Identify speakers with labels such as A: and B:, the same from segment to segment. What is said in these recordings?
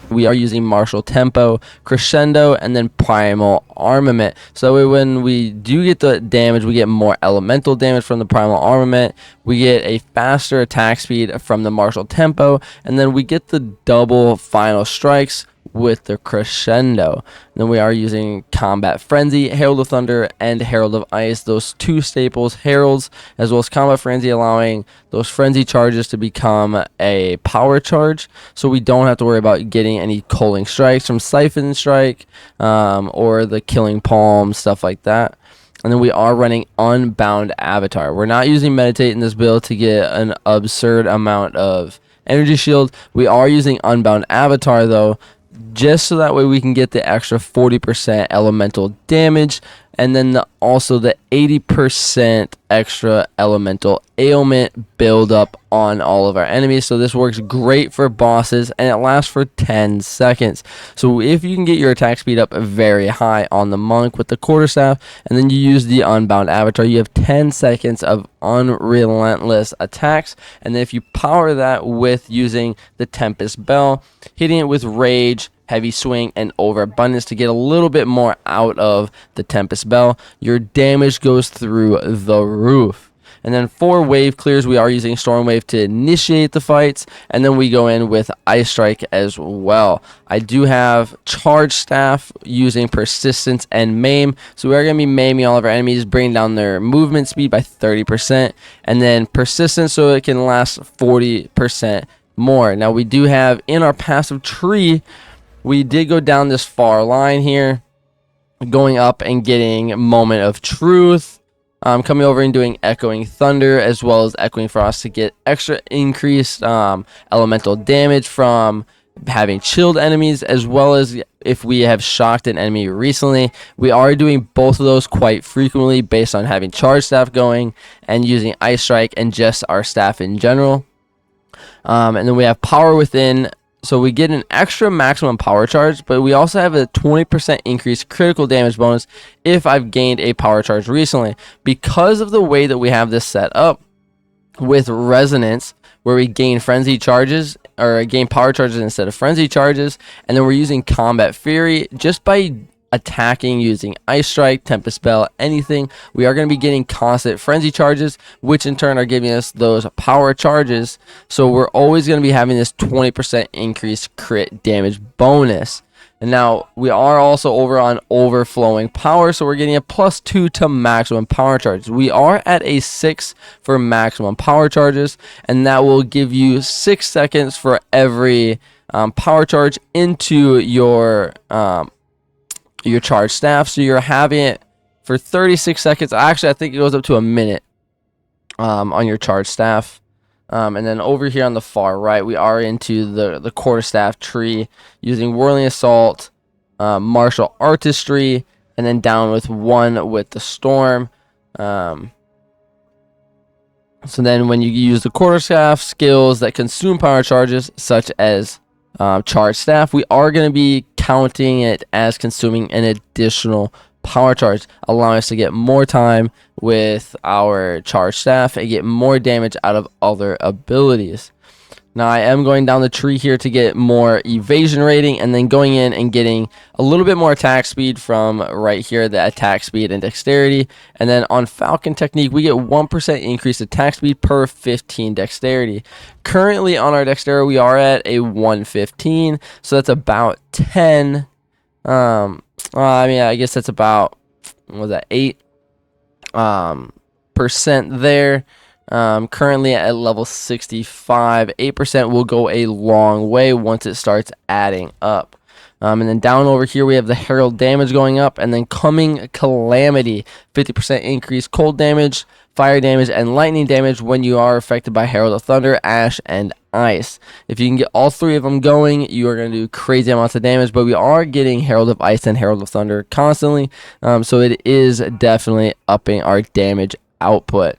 A: we are using martial tempo, crescendo, and then primal armament. So when we do get the damage, we get more elemental damage from the primal armament, we get a faster attack speed from the martial tempo, and then we get the double final strikes with the crescendo. And then we are using combat frenzy, Herald of Thunder, and Herald of Ice, those two staples, heralds, as well as combat frenzy, allowing those frenzy charges to become a power charge, so we don't have to worry about getting any culling strikes from siphon strike or the killing palm, stuff like that. And then we are running Unbound Avatar. We're not using meditate in this build to get an absurd amount of energy shield. We are using Unbound Avatar though, just so that way we can get the extra 40% elemental damage, and then also the 80% extra elemental ailment build up on all of our enemies. So this works great for bosses, and it lasts for 10 seconds. So if you can get your attack speed up very high on the monk with the quarterstaff, and then you use the Unbound Avatar, you have 10 seconds of unrelentless attacks. And then if you power that with using the Tempest Bell, hitting it with rage, heavy swing, and overabundance to get a little bit more out of the Tempest Bell, your damage goes through the roof. And then for wave clears, we are using Storm Wave to initiate the fights, and then we go in with Ice Strike as well. I do have Charge Staff using Persistence and Maim, so we are going to be maiming all of our enemies, bringing down their movement speed by 30%, and then Persistence so it can last 40% more. Now we do have in our passive tree, we did go down this far line here, going up and getting Moment of Truth, coming over and doing Echoing Thunder as well as Echoing Frost to get extra increased elemental damage from having chilled enemies, as well as if we have shocked an enemy recently. We are doing both of those quite frequently based on having Charge Staff going and using Ice Strike and just our staff in general. And then we have Power Within. So we get an extra maximum power charge, but we also have a 20% increased critical damage bonus if I've gained a power charge recently. Because of the way that we have this set up with Resonance, where we gain frenzy charges or gain power charges instead of frenzy charges, and then we're using Combat Fury just by attacking using Ice Strike, Tempest Bell, anything, we are going to be getting constant frenzy charges, which in turn are giving us those power charges. So we're always going to be having this 20% increased crit damage bonus. And now we are also over on Overflowing Power, so we're getting a +2 to maximum power charges. We are at a 6 for maximum power charges, and that will give you 6 seconds for every power charge into your charge staff. So you're having it for 36 seconds. Actually, I think it goes up to a minute on your charge staff. And then over here on the far right, we are into the quarterstaff tree using Whirling Assault, Martial Artistry, and then down with 1 with the Storm. So then when you use the quarterstaff skills that consume power charges, such as charge staff, we are going to be counting it as consuming an additional power charge, allowing us to get more time with our charge staff and get more damage out of other abilities. Now I am going down the tree here to get more evasion rating, and then going in and getting a little bit more attack speed from right here, the attack speed and dexterity. And then on Falcon Technique, we get 1% increased attack speed per 15 dexterity. Currently on our dexterity, we are at a 115, so that's about 10. I guess that's about, what was that, 8 percent there. Currently at level 65, 8% will go a long way once it starts adding up. And then down over here we have the Herald damage going up, and then coming Calamity, 50% increase cold damage, fire damage, and lightning damage when you are affected by Herald of Thunder, Ash, and Ice. If you can get all 3 of them going, you are going to do crazy amounts of damage, but we are getting Herald of Ice and Herald of Thunder constantly, so it is definitely upping our damage output.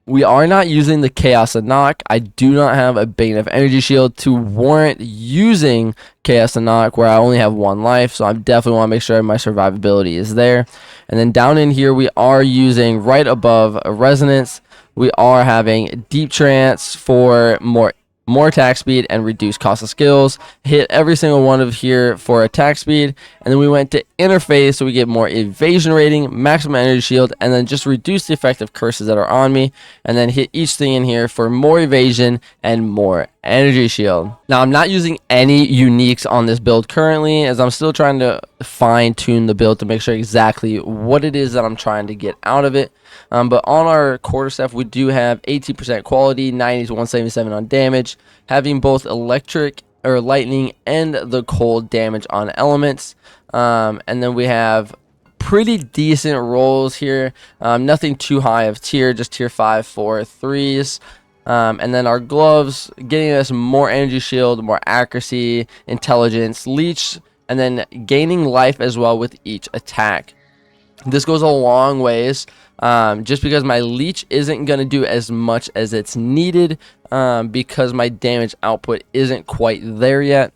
A: We are not using the Chaos of Knock. I do not have a big enough energy shield to warrant using Chaos of Knock where I only have 1 life, so I definitely want to make sure my survivability is there. And then down in here we are using, right above Resonance, we are having Deep Trance for more more attack speed, and reduce cost of skills. Hit every single one of here for attack speed, and then we went to interface, so we get more evasion rating, maximum energy shield, and then just reduce the effect of curses that are on me, and then hit each thing in here for more evasion and more energy shield. Now, I'm not using any uniques on this build currently, as I'm still trying to fine tune the build to make sure exactly what it is that I'm trying to get out of it. But on our quarterstaff, we do have 18% quality, 90 to 177 on damage, having both electric or lightning and the cold damage on elements. And then we have pretty decent rolls here, nothing too high of tier, just tier 5, 4, 3s. And then our gloves getting us more energy shield, more accuracy, intelligence, leech, and then gaining life as well with each attack. This goes a long ways, just because my leech isn't going to do as much as it's needed, because my damage output isn't quite there yet.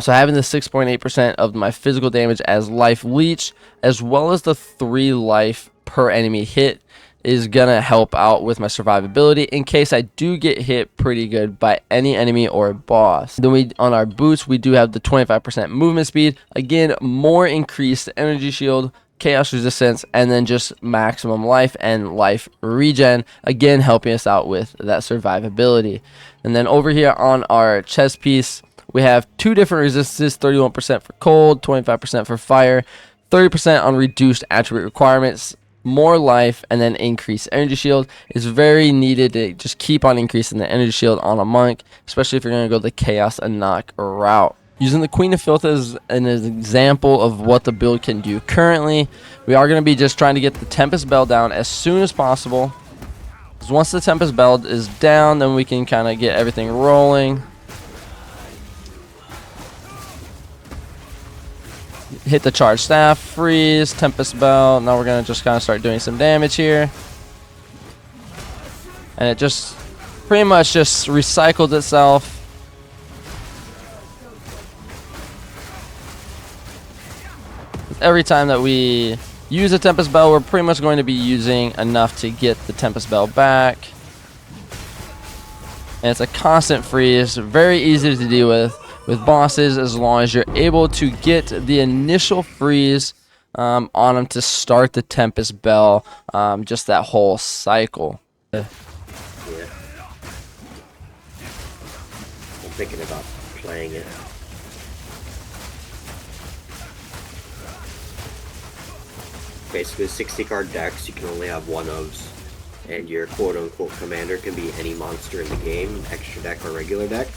A: So having the 6.8% of my physical damage as life leech, as well as the 3 life per enemy hit, is gonna help out with my survivability in case I do get hit pretty good by any enemy or boss. Then on our boots, we do have the 25% movement speed, again more increased energy shield, chaos resistance, and then just maximum life and life regen, again helping us out with that survivability. And then over here on our chest piece, we have 2 different resistances, 31% for cold, 25% for fire, 30% on reduced attribute requirements, more life, and then increased energy shield. Is very needed to just keep on increasing the energy shield on a monk, especially if you're going to go the chaos and knock route. Using the Queen of Filth as an example of what the build can do currently, we are going to be just trying to get the Tempest Bell down as soon as possible. Because once the Tempest Bell is down, then we can kind of get everything rolling. Hit the charge staff, freeze, Tempest Bell. Now we're going to just kind of start doing some damage here. And it just pretty much just recycled itself. Every time that we use a Tempest Bell, we're pretty much going to be using enough to get the Tempest Bell back. And it's a constant freeze, very easy to deal with bosses, as long as you're able to get the initial freeze on them to start the Tempest Bell, just that whole cycle.
B: Yeah. I'm thinking about playing it. Basically, 60 card decks, you can only have one ofs, and your quote-unquote commander can be any monster in the game, extra deck or regular deck.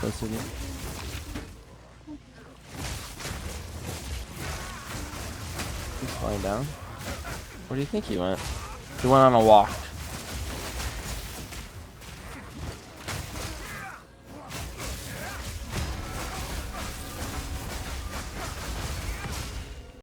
A: Close again. He's flying down. Where do you think he went? He went on a walk.